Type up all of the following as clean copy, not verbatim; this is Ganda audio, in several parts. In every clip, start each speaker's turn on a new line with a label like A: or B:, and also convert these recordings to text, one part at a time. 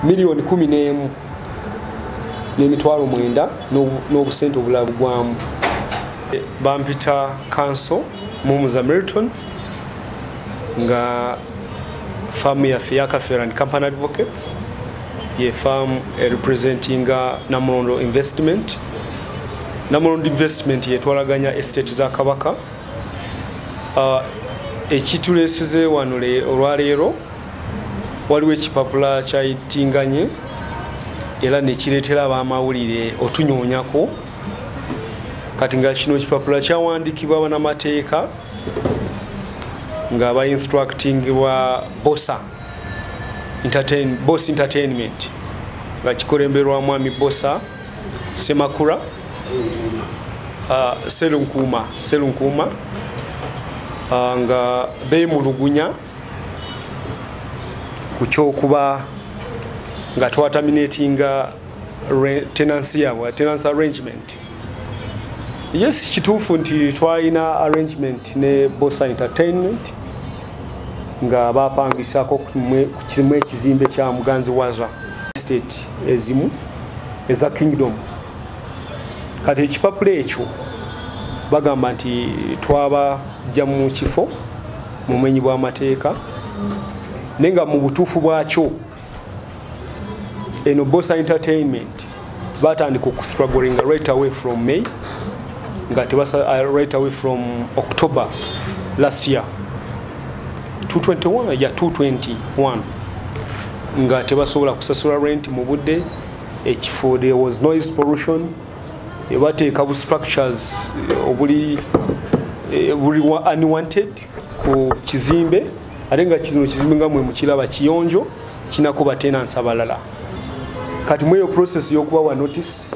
A: miliyoni 11 n'emitwalo 9 n'obusente obulala bugwamu. Bampita Council Mumuza Milton nga firm yaffe ya Kafeera and Company Advocates ye firm representing Namulondo Investment. Namulondo Investment yetwalaganya estate za Kabaka. Ekitulesize wano olwaleero waliwo ekipapula kyayitinganye era nekireetera abamawulire otunyoonyako. Kati nga kino ekipapula kyawandiikibwa bannamateeka nga instructingibwa Bossa Entertainment nga kikolemberwa mwami Bossa Semakura Selunkuuma nga beemulugunya ku kyokuba nga twataminatinga tenancy arrangement. Yes, kitufu nti twalina arrangement ne Bossa Entertainment nga bapangisako ku kimu ekizimbe kya Muganzi Waza Estate ezimu eza Kingdom. Kati ekipapula ekyo bagamba nti twabajja mu kifo mu bumenyi bw'amateeka nenga mu butuufu bwakyo eno Bossa Entertainment batandika okustruggling right away from May nga tebasa right away from October last year 221 nga tebasobola kusasula rent mu budde ekifo. There was noise pollution, bateeka bu structures obuli unwanted ku kizimbe ate nga kino kizimbe nga mwe mukiraba kiyonjo kinakuba tenants abalala. Kati mweyo process y'okubawa notice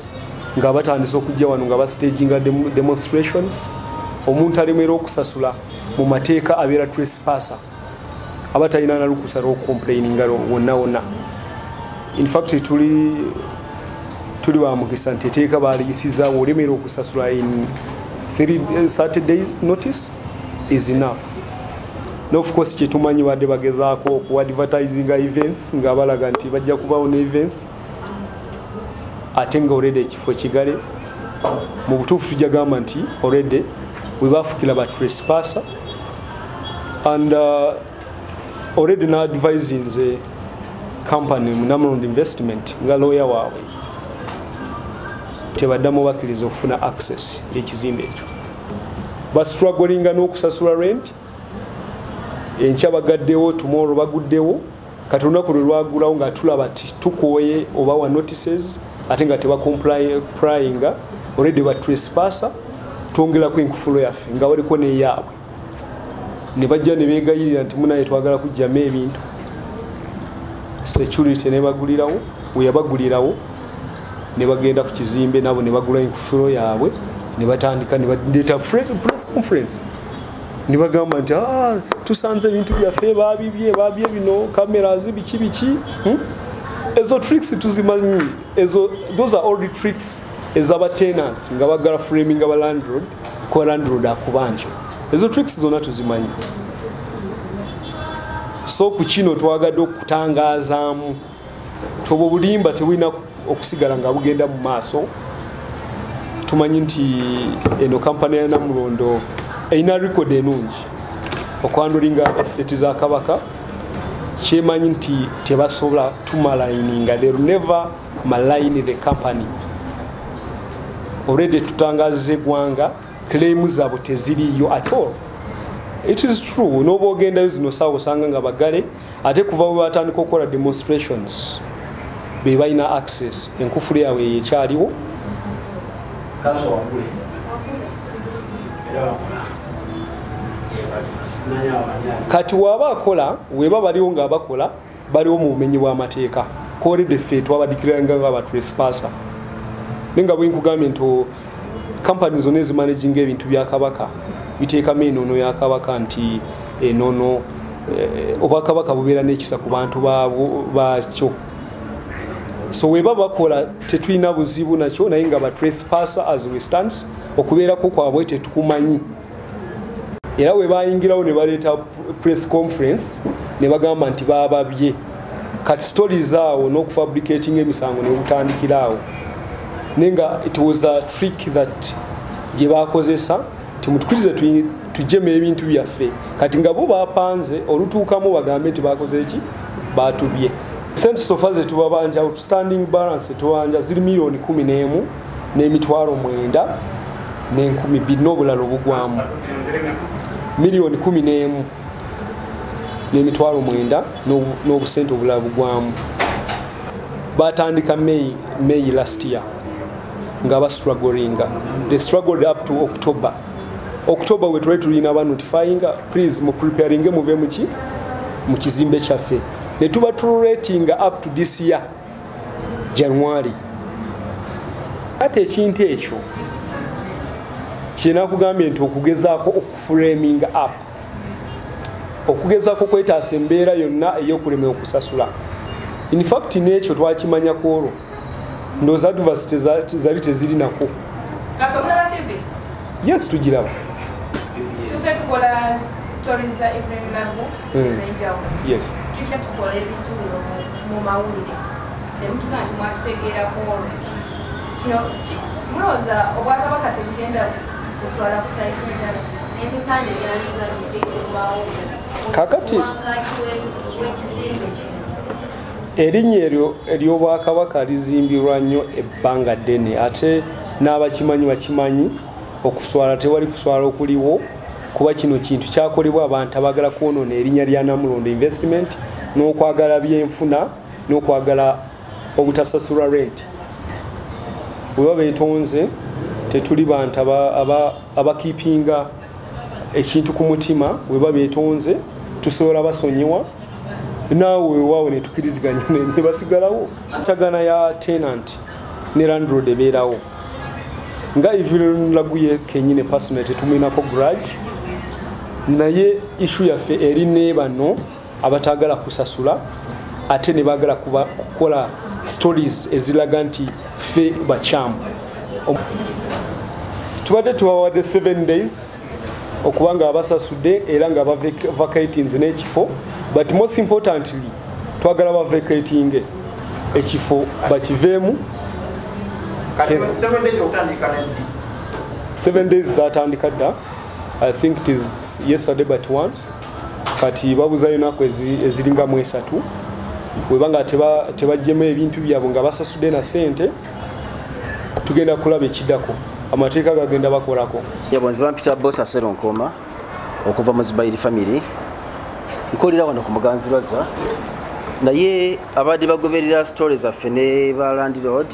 A: nga batandise okujja wano nga bastaginga demonstrations, omuntu alemera okusasula mu mateeka abeera trespasser abatalina na lukusa lw'okucomplaininga wonna. In fact tuli bamukisa nti etteeka baaligisizzaawo olemera okusasula in 30 days notice is enough. No, of course kyetumanyi badde bagezaako okuadvertisinga events nga balaga nti bajja kubawo ne events ate nga already ekifo kigale. Mu butuufu tujja gamba nti already we bafukira ba trespasser and already na advising the company Namulondo Investment nga lawyer waabwe tebaddamu bakkiriza okufuna access y'ekizimbe ekyo. Bastrugglinga n'okusasula rent, enkya bagaddewo, tomorrow baguddewo, kati olunaku lwe lwagulawo nga tulaba ti tukooye obawa notices ate nga tebacomplyinga already ba trespasser twongerako enkufulo yaffe nga waliko neyaabwe ne bajja ne beegayirira nti munaye twagala kujjamu ebintu. Security ne bagulirawo weyabagulirawo ne bagenda ku kizimbe nabo ne bagula enkufulo yaabwe ne batandika ne badeeta press conference ne bagamba nti tusanze ebintu byaffe babibye bino cameras biki ezo tricks tuzimanyi. Those are all the tricks ezaba tenants nga bagala framing aba landlord ko landlord akubanja. Ezo tricks zonna tuzimanyi. So ku kino twagadde okutangazaamu tobo bulimba tewina okusigala nga bugenda mu maaso. Tumanyi nti eno company ya Namulondo eina record enungi okwandulinga estate za Kabaka. Kyemanyi nti tebasobola tumalininga, they will never malign the company. Already tutangazize eggwanga claims zabo teziriyo at all. It is true, nobo ogenda zino sawo sanga nga bagale ate kuva bwe batandika okukola demonstrations be balina access enkufulu yawe yekyaliwo. Kati waba akola weba baliwo nga abakola baliwo mu bumenyi bw'amateeka kore de fait wabadikiranga nga abatrespasser nenga bwe nkugambye nti companies zonna ezimanaging ebintu bya Kabaka biteekamu enono ya Kabaka nti enono obwakabaka bubeera n'ekisa ku bantu bakyo. So weba bakola tetulina buzibu nakyo naye nga batrespasser as we stands okubeerako kwabwe tetukumanyi. Era we bayingirawo ne baleeta press conference ne bagamba nti bababye kati stories awo n'okufabricating emisango ne butandikira awo nenga it was a trick that gye bakozesa timutukirize tujjemu ebintu byaffe kati nga bo bapanze olutuukamu bagambe nti bakoze eki batubye sente sofa ze tubabanja outstanding balance tubanja ziri milioni 11 n'emitwalo 9 n'enkumi n'obulala obugwamu milioni 11 n'emitwalo 9 n'obusente obulala bugwamu batandika May last year nga ba struggling they struggled up to October we try to ina notifying please mu preparing muve mu kizimbe kyaffe ne tuba rating up to this year January ate ekintu ekyo kina kugambye nti okugezaako okuframing up okugezaako kwetaasa embeera yonna ey'okulema okusasula in fact n'ekyo twakimanya ku olwo ndowooza adversity zali tezirinako yes tugiraba
B: stories za Ebya Lagu
A: yes
B: tucha tukola ebintu mu mawulire emuntu nanti mwakitegeera ko kino muloza obwakabaka tegenda kuswala kusaidia n'ebipande byalinga biteekebwawo
A: kakati erinnya ery'obwakabaka lizimbirwa nnyo ebbanga ddene ate n'abakimanyi bakimanyi okuswala tewali kuswala okuliwo kuba kino kintu kyakolebwa abantu abagala kwonoona erinnya lya Namulondo investment n'okwagala byenfuna n'okwagala obutasasula rent bwe beetonze tetuli bantu abakiipinga ekintu ku mutima bwe beetonze tusobola basonyiwa naawe waawe ne tukiriziganya ne basigalawo ntagana ya tenant ne landlord ebeerawo nga Evelyn Lagu ye kenyine personal tetumwinako grudge naye issue yaffe eri ne bano abatagala kusasula ate ne bagala kukola stories eziraga nti ffe bakyamu tubadde tubawadde 7 days okubanga abasasudde era nga bavacatinze n'ekifo but most importantly twagala bavacating ekifo bakiveemu 7 days zatandika dda I think it is yesterday but one kati babuzayo nako eziringa mu 3 webanga tebajjemu ebintu byabwe nga basasudde na sente tugenda kulaba ekiddako amateeka gagenda bakolako
C: yabonzi bampita Bossa Seronkoma okuva mu Zibayiri family nkolera wano ku Muganzirwaza naye abadde bagoberera stories zaffe ne ba landlord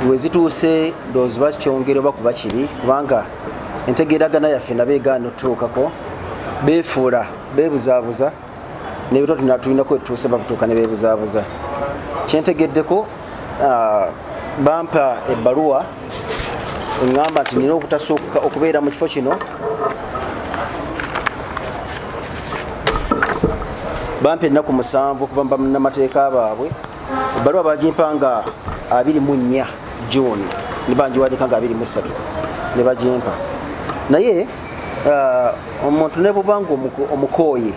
C: wezituuse ndowooza bakyongera oba kuba kibi kubanga entegeeragana yaffe nabeegaana otutuukako beefuula beebuzaabuza nebito tulinako etuuse bakutuuka ne beebuzaabuza kyentegeddeko bampa ebbaluwa eŋŋamba nti nina obutasukka okubeera mu kifo kino bampa ennaku 7 okuva mu bannamateeka baabwe ebbaluwa bagimpanga 24 June ne banjiwadika nga 23 ne bagimpa naye omuntu ne bubanga omukooye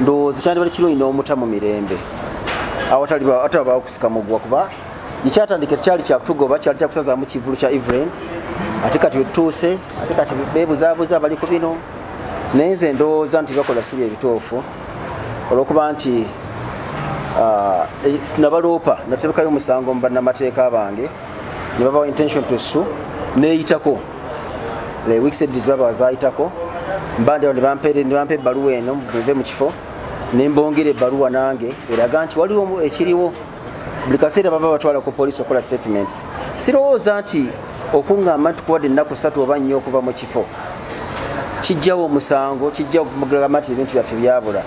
C: ndowooza kyandibali kirungi n'omuta mu mirembe awatali bakusika mugwa kuba gikyatandika tekyali kyakutugoba kyali kyakusazaamu kivulu kya Evelyn ate kati wetutuuse ate kati beebuzaabuza bali ku bino naye nze ndowooza nti bakola sibi ebituufu olwokuba nti nabaloopa natebekayo omusango mu bannamateeka bange ne babawa intention to sue neeyitako le weeks edizi baba wazayitako mbandeo ne bampa ebbaluwa eno muve mu kifo ne mbongera ebbaluwa nange eraga nti waliwo ekiriwo buli kaseera baba batwala ku poliisi okola statements sirowooza nti okuŋŋamba nti kuwadde ennaku 3 oba 4 okuva mu kifo kijjawo omusango kijja okugamba nti ebintu byaffe byabula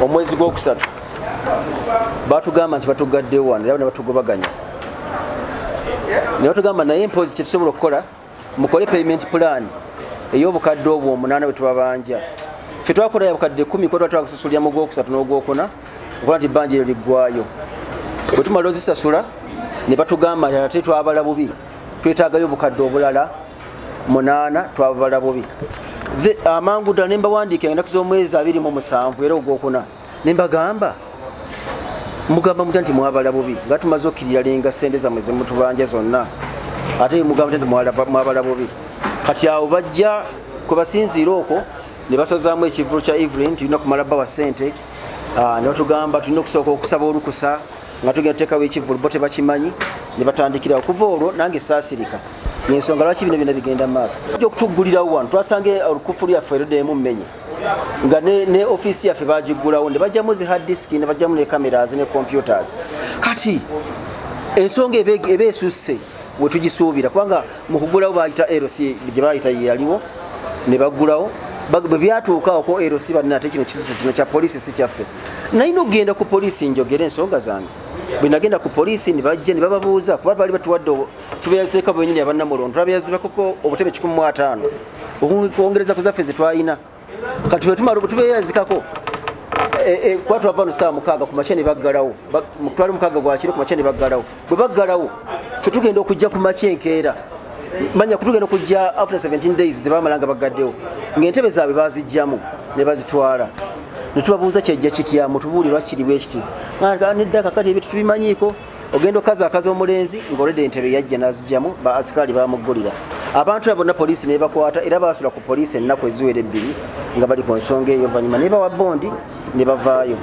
C: omwezi gwokusatu batugamba nti batugaddewo wano era ne batugobaganya ne batugamba naye mpozi kyetusobola okukola mukole payment plan ey'obukadde obwo 8 bwe tubabanja ffe twakola yabukadde 10 kwa twatwala kusasulira mu gwokusatu n'ogwokuna okola nti ebbanja eryo liggwayo bwe tumala ozisasula ne batugamba nti ate twabala bubi twetaagayo obukadde obulala 8 twabala bubi amangu ddala ne mbawandiika ennaku z'omwezi 27 era ogwokuna ne mbagamba mugamba mutya nti mwabala bubi nga tumaze okkiriyalenga ssente zammwe ze mutubanja zonna ate mugamba nti mwabala bubi kati awo bajja kwe basinziira okwo ne basazaamu ekivulu kya Evelyn tulina kumala bawa ssente ne batugamba tulina okusooka okusaba olukusa nga tugenda tuteekawo ekivulu bo tebakimanyi ne batandikira okuva olwo nange saasirika ensonga lwaki bino byonna bigenda mu maaso okutuggulirawo wano twasange olukufu lyaffe erodemu mmenye nga ne ofiisi yaffe bagiggulawo ne bajjamu zi hard disk ne bajjamu ne cameras ne computers kati ensonga eba esusse we tugisuubira kubanga mu kugulawo bayita LC gye bayita yaliwo ne baggulawo bwe byatuukawo ko LC balina ate kino kisusse kino kya poliisi si kyaffe nalina okugenda ku poliisi njogera ensonga zange bwe nagenda ku poliisi ne bajja ne bababuuza kuba baali batuwadde tubeyazeeko bwenyini abannamulondo twabeyazibakoko obutebe 15 okwongereza ku zaffe ze twalina kati bwe tumala tubeyazikako kuba twava no saa 6 ku makya ne baggalawo twali 6 gwakiro ku makya ne baggalawo bwe baggalawo ffe tugenda okujja ku makya enkeera manya kutugenda okujja after 17 days ze bamala nga baggaddewo ng'entebe zaabwe bazijjamu ne bazitwala ne tubabuuza kyejja kitya mutubuulirwa kiri ekiti nedda kakati ebintu tubimanyiiko ogenda okazaakaza omulenzi ng'oledde entebe yajja n'azijjamu ba asikaali bamuggulira abantu bonna poliisi ne bakwata era baasula ku poliisi ennaku eziwera 2 nga bali ku nsonga eyo oluvannyuma ne bawa bondi ne bavaayo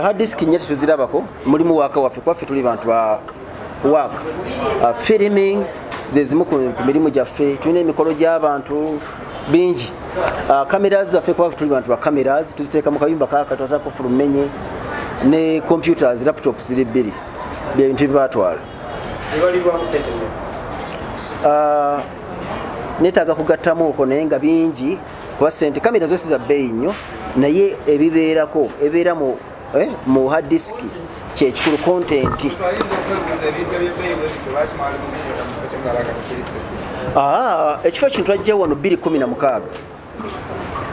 C: hard disk nnya tetuzirabako mulimu waaka waffe kwaffe tuli bantu ba work filming zezimu ku mirimu gyaffe tulina emikolo gy'abantu bingi cameras zaffe kuba tuli bantu ba cameras tuziteeka mu kayumba kakatwasako fulumenye ne computers laptops ziri 2 byebintu bibatwala netaaga kugattamu okwo naye nga bingi kuba sente kamera zose za bbeeyi nnyo naye ebibeerako ebeera mu hard disk kyekikulu content ekifo kino twajja wano 2016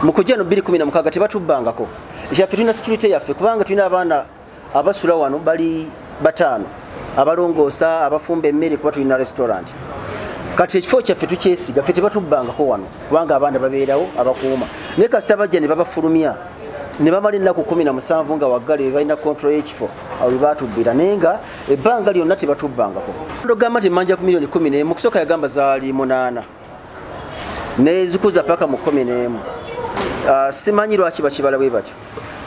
C: mu kujja no 2016 tebatubbangako ekyaffe tulina security yaffe kubanga tulina abaana abasula wano bali 5 abalongoosa abafumba emmere kuba tulina restaurant kati ekifo kyaffe tukyesiga ffe tebatubbangako wano kubanga abaana babeerawo abakuuma naye kasita bajja ne babafulumya ne bamala ennaku 17 nga waggale be balina control y'ekifo awo we batubbira naye nga ebbanga lyonna tebatubbangako ogamba nti mmanja ku milioni 11 mu kusooka yagamba zaali 8 nezikuza paka mu 11 simanyi lwaki bakibala bwe batyo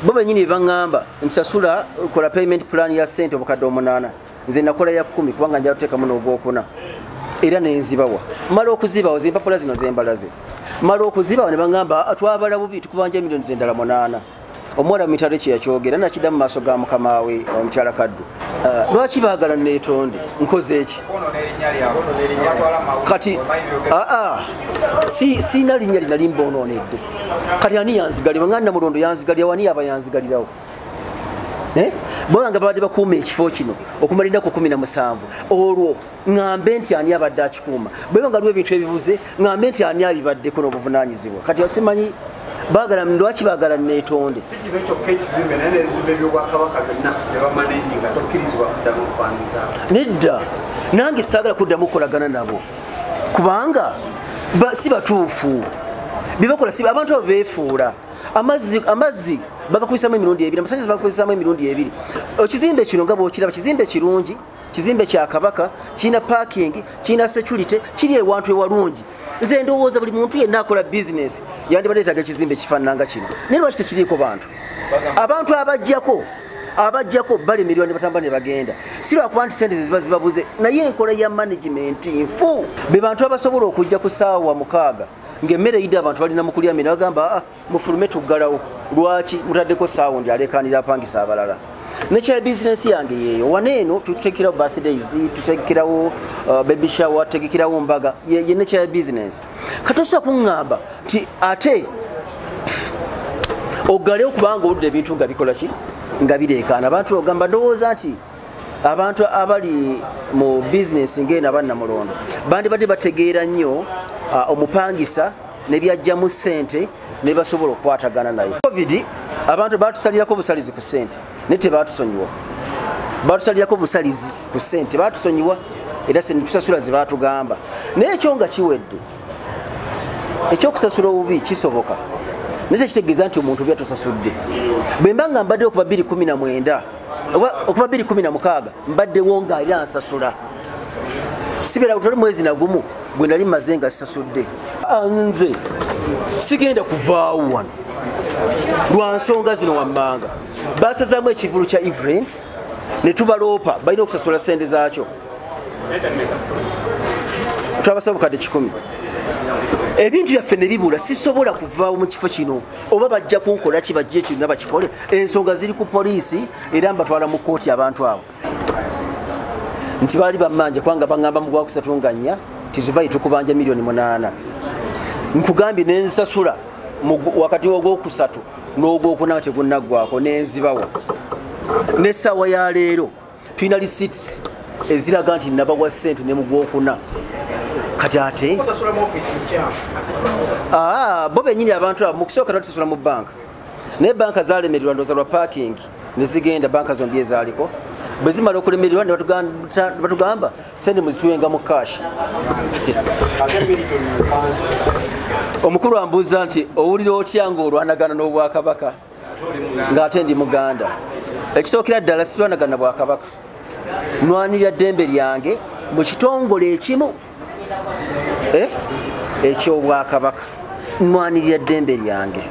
C: bo bennyini bebaŋŋamba ntisasula kola payment plan ya ssente obukadde 8 nze nakola ya 10 kubanga njala tuteekamu n'ogwokuna era nenzibawa mala okuzibawo zempapula zino zembalaze mala okuzibawo ne baŋŋamba twabala bubi tukubanja milioni zendala 8 omuwala mu mitale kyeyakyogera nakidda mu maaso ga mukama we omukyala Kaddu lwaki baagala neetonde nkoze eki kati siina linnya linali mbonoonedde kati ani yanzigalira nga Namulondo yanzigalira wani aba yanzigalirawo bwanga babadde bakuuma ekifo kino okumala ennaku 17 olwo ŋŋambe nti ani abadde akikuuma bwe nga liwo ebintu ebibuze ŋŋambe nti ani abibaddeko n'obuvunaanyizibwa kati simanyi baagala lwaki baagala neetonde nedda nange saagala kuddamu okukolagana nabo kubanga si batuufu byebakola si abantu abo beefuula amazzi bagakubisamu emirundi 2 amasanyalaze bagakubisamu emirundi 2 ekizimbe kino nga bwokiraba kizimbe kirungi kizimbe kya Kabaka kirina parking kirina security kiri ewantu ewalungi nze ndowooza buli muntu yenna akola business yandibadde yeetaaga ekizimbe kifaananga kino naye lwaki tekiriiko abantu abajjako balemererwa ne batamba ne bagenda si lwakuba nti sente ze ziba zibabuze naye enkola ya management nfu be bantu abasobola okujja ku ssaawa 6 ng'emmere yidde abantu balina mu kulya mmere bagamba mufulume tuggalawo lwaki mutaddeko ssaawa ndi aleekaanira apangisa abalala nekya business yange yeeyo waneeno tutekerawo birthdays tutekerawo baby shower tutekerawo mbaga ye nekya business katosobola kuŋŋamba ti ate oggalewo kubanga oludde ebintu nga bikola ki nga bireekaana abantu ogamba ndowooza nti abantu abali mu business ng'eno aba Namulondo bandibadde bategeera nnyo omupangisa ne byajjamu ssente ne basobola okukwatagana naye covid abantu batusalirako obusalizi ku ssente naye tebatusonyiwa batusalirako obusalizi ku ssente batusonyiwa era se netusasula ze batugamba naye ekyo nga kiwedde ekyokusasula obubi kisoboka naye kitegeeza nti omuntu bya tosasudde bwe mba nga mbadde okuva 2019 okuva 2016 mbaddewo nga era nsasula sibeera kutali mwezi nagumu gwe nali maze nga sasudde nze sigenda kuvaawo wano lwa nsonga zino wammanga basazaamu ekivulu kya Evelyn ne tubaloopa balina okusasula sente zaakyo twabasaba bukadde 10 ebintu byaffe ne bibula sisobola kuvaawo mu kifo kino oba bajja kunkola ki bajje ekyo nabakikole ensonga ziri ku poliisi era mbatwala mu kooti abantu abo nti baali bammanja kubanga baŋŋamba mu gwakusatu nga 4 tizubayi tukubanja $8,000,000 nkugambye nensasula wakati w'ogwokusatu n'ogwokuna tegunnaggwako nenzibawa n'essaawa ya leero tulina receipts eziraga nti nabawa ssente ne mu gwokuna kati ate bo bennyini abantu abo mukusooka tutasasula mu banka naye banka zalemererwa ndooza lwa parking ne zigenda banka zombi ezaaliko bwe zimala okulemererwa ne batugamba sente muzituwenga mu cash omukulu ambuuza nti owulira otya ng'olwanagana n'obwakabaka ng'ate ndi muganda ekisookera ddala silwanagana bwakabaka nwanirira ddembe lyange mu kitongole ekimu eky'obwakabaka nwanirira ddembe lyange